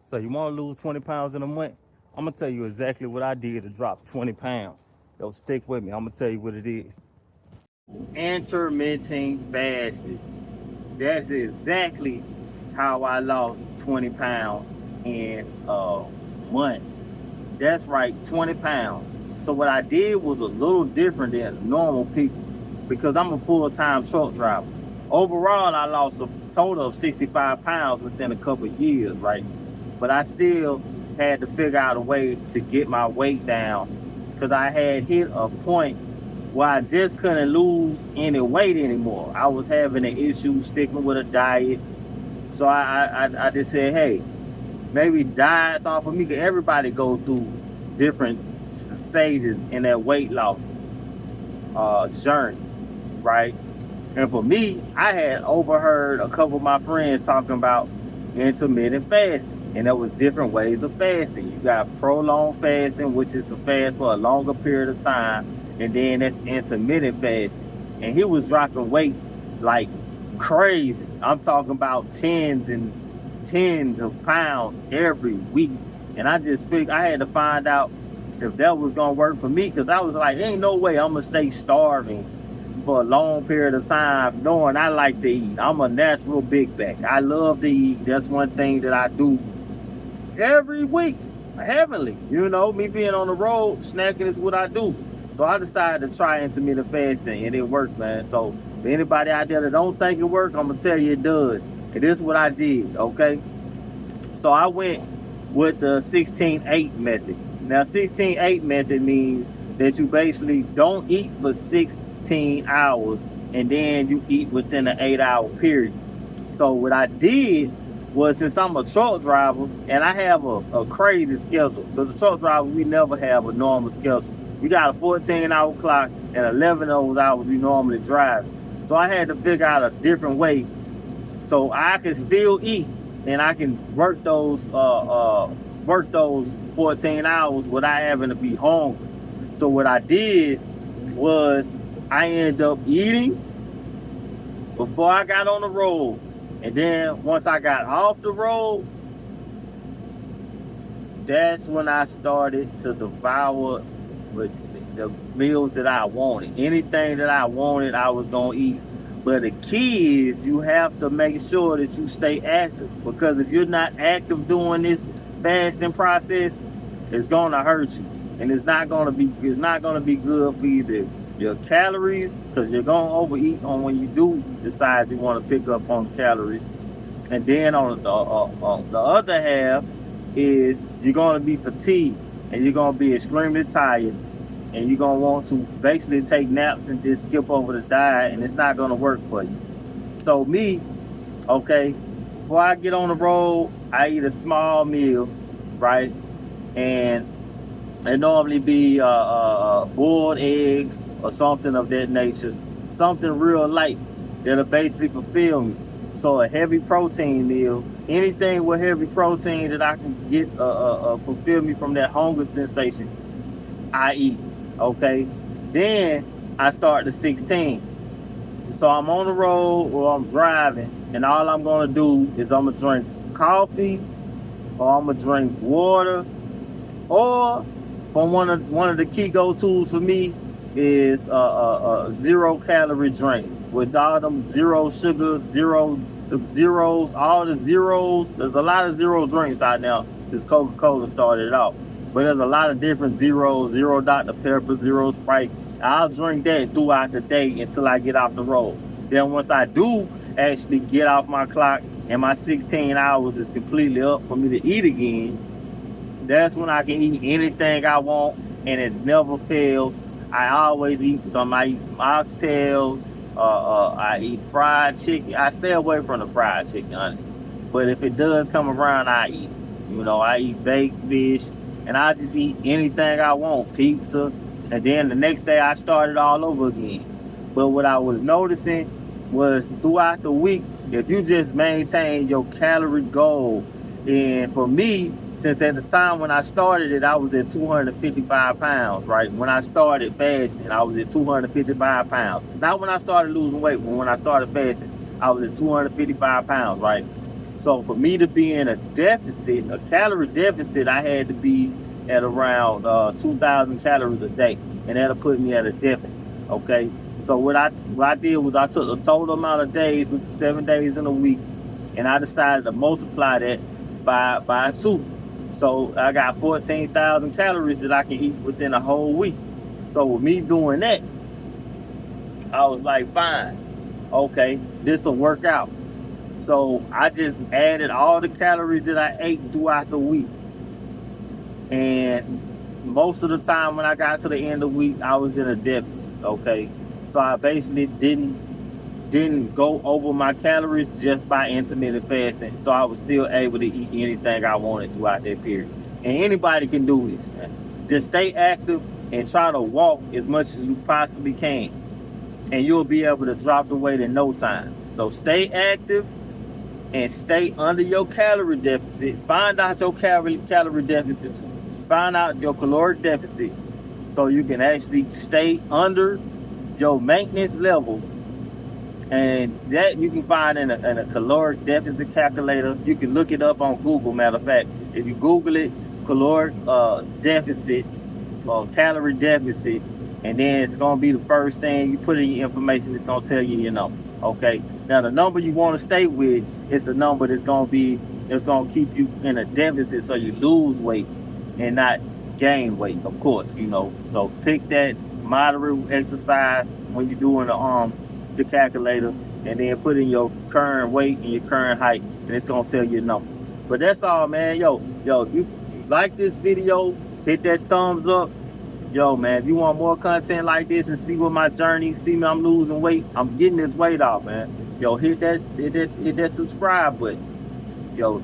So you want to lose 20 pounds in a month? I'm going to tell you exactly what I did to drop 20 pounds. Yo, stick with me. I'm going to tell you what it is. Intermittent fasting. That's exactly how I lost 20 pounds in a month. That's right, 20 pounds. So what I did was a little different than normal people because I'm a full-time truck driver. Overall, I lost a total of 65 pounds within a couple of years, right? But I still had to figure out a way to get my weight down because I had hit a point where I just couldn't lose any weight anymore. I was having an issue sticking with a diet. So I just said, hey, maybe diets off of me, because everybody go through different stages in that weight loss journey, right? And for me, I had overheard a couple of my friends talking about intermittent fasting, and there was different ways of fasting. You got prolonged fasting, which is to fast for a longer period of time, and then that's intermittent fasting. And he was dropping weight like crazy. I'm talking about tens of pounds every week. And I just figured I had to find out if that was gonna work for me, because I was like, ain't no way I'm gonna stay starving for a long period of time knowing I like to eat. I'm a natural big back. I love to eat. That's one thing that I do every week. Heavenly, me being on the road, snacking is what I do. So I decided to try intermittent fasting, and it worked, man. So for anybody out there that don't think it works, I'm gonna tell you it does. And this is what I did, okay? So I went with the 16-8 method. Now, 16-8 method means that you basically don't eat for 16 hours and then you eat within an 8-hour period. So what I did was, since I'm a truck driver and I have a crazy schedule, because a truck driver, we never have a normal schedule. We got a 14-hour clock and 11 of those hours we normally drive. So I had to figure out a different way so I can still eat and I can work those 14 hours without having to be hungry. So what I did was I ended up eating before I got on the road. And then once I got off the road, that's when I started to devour the meals that I wanted. Anything that I wanted, I was going to eat. But the key is you have to make sure that you stay active, because if you're not active doing this fasting process, it's going to hurt you, and it's not going to be good for either your calories, because you're going to overeat on when you do decide you want to pick up on calories. And then on the other half is you're going to be fatigued and you're going to be extremely tired, and you're going to want to basically take naps and just skip over the diet, and it's not going to work for you. So me, okay, before I get on the road, I eat a small meal, right? And it normally be boiled eggs or something of that nature, something real light that'll basically fulfill me. So a heavy protein meal, anything with heavy protein that I can get fulfill me from that hunger sensation, I eat. Okay, then I start the 16. So I'm on the road or I'm driving, and all I'm gonna do is I'm gonna drink coffee, or I'm gonna drink water, or from one of the key go-tos for me is a 0-calorie drink, with all them zero sugar, the zeros, all the zeros. There's a lot of zero drinks out now since Coca-Cola started it off. But there's a lot of different zeros, zero Dr. Pepper, zero Sprite. I'll drink that throughout the day until I get off the road. Then once I do actually get off my clock and my 16 hours is completely up for me to eat again, that's when I can eat anything I want, and it never fails. I always eat some. I eat some oxtails. I eat fried chicken. I stay away from the fried chicken, honestly. But if it does come around, I eat. I eat baked fish. And I just eat anything I want, pizza. And then the next day I started all over again. But what I was noticing was throughout the week, if you just maintain your calorie goal, and for me, since at the time when I started it, I was at 255 pounds, right? When I started fasting, I was at 255 pounds. Not when I started losing weight, but when I started fasting, I was at 255 pounds, right? So for me to be in a deficit, a calorie deficit, I had to be at around 2,000 calories a day, and that'll put me at a deficit. Okay. So what I did was I took the total amount of days, which is 7 days in a week, and I decided to multiply that by two. So I got 14,000 calories that I can eat within a whole week. So with me doing that, I was like, fine, okay, this will work out. So I just added all the calories that I ate throughout the week. And most of the time when I got to the end of the week, I was in a deficit. Okay. So I basically didn't go over my calories just by intermittent fasting. So I was still able to eat anything I wanted throughout that period. And anybody can do this, man. Just stay active and try to walk as much as you possibly can. And you'll be able to drop the weight in no time. So stay active and stay under your calorie deficit. Find out your calorie deficit. Find out your caloric deficit so you can actually stay under your maintenance level. And that you can find in a caloric deficit calculator. You can look it up on Google. Matter of fact, if you Google it, caloric deficit or calorie deficit, and then it's gonna be the first thing you put in your information. It's gonna tell you your number. Okay. Now the number you want to stay with is the number that's gonna keep you in a deficit, so you lose weight and not gain weight. Of course, So pick that moderate exercise when you're doing the calculator, and then put in your current weight and your current height, and it's gonna tell you your number. But that's all, man. Yo, you like this video, hit that thumbs up. Yo, man, if you want more content like this and see what my journey, see me, I'm losing weight, I'm getting this weight off, man. Yo, hit that subscribe button. Yo,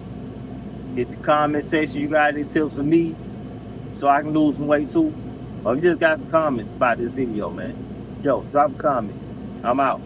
hit the comment section. You got any tips for me so I can lose some weight too? Or you just got some comments about this video, man. Yo, drop a comment. I'm out.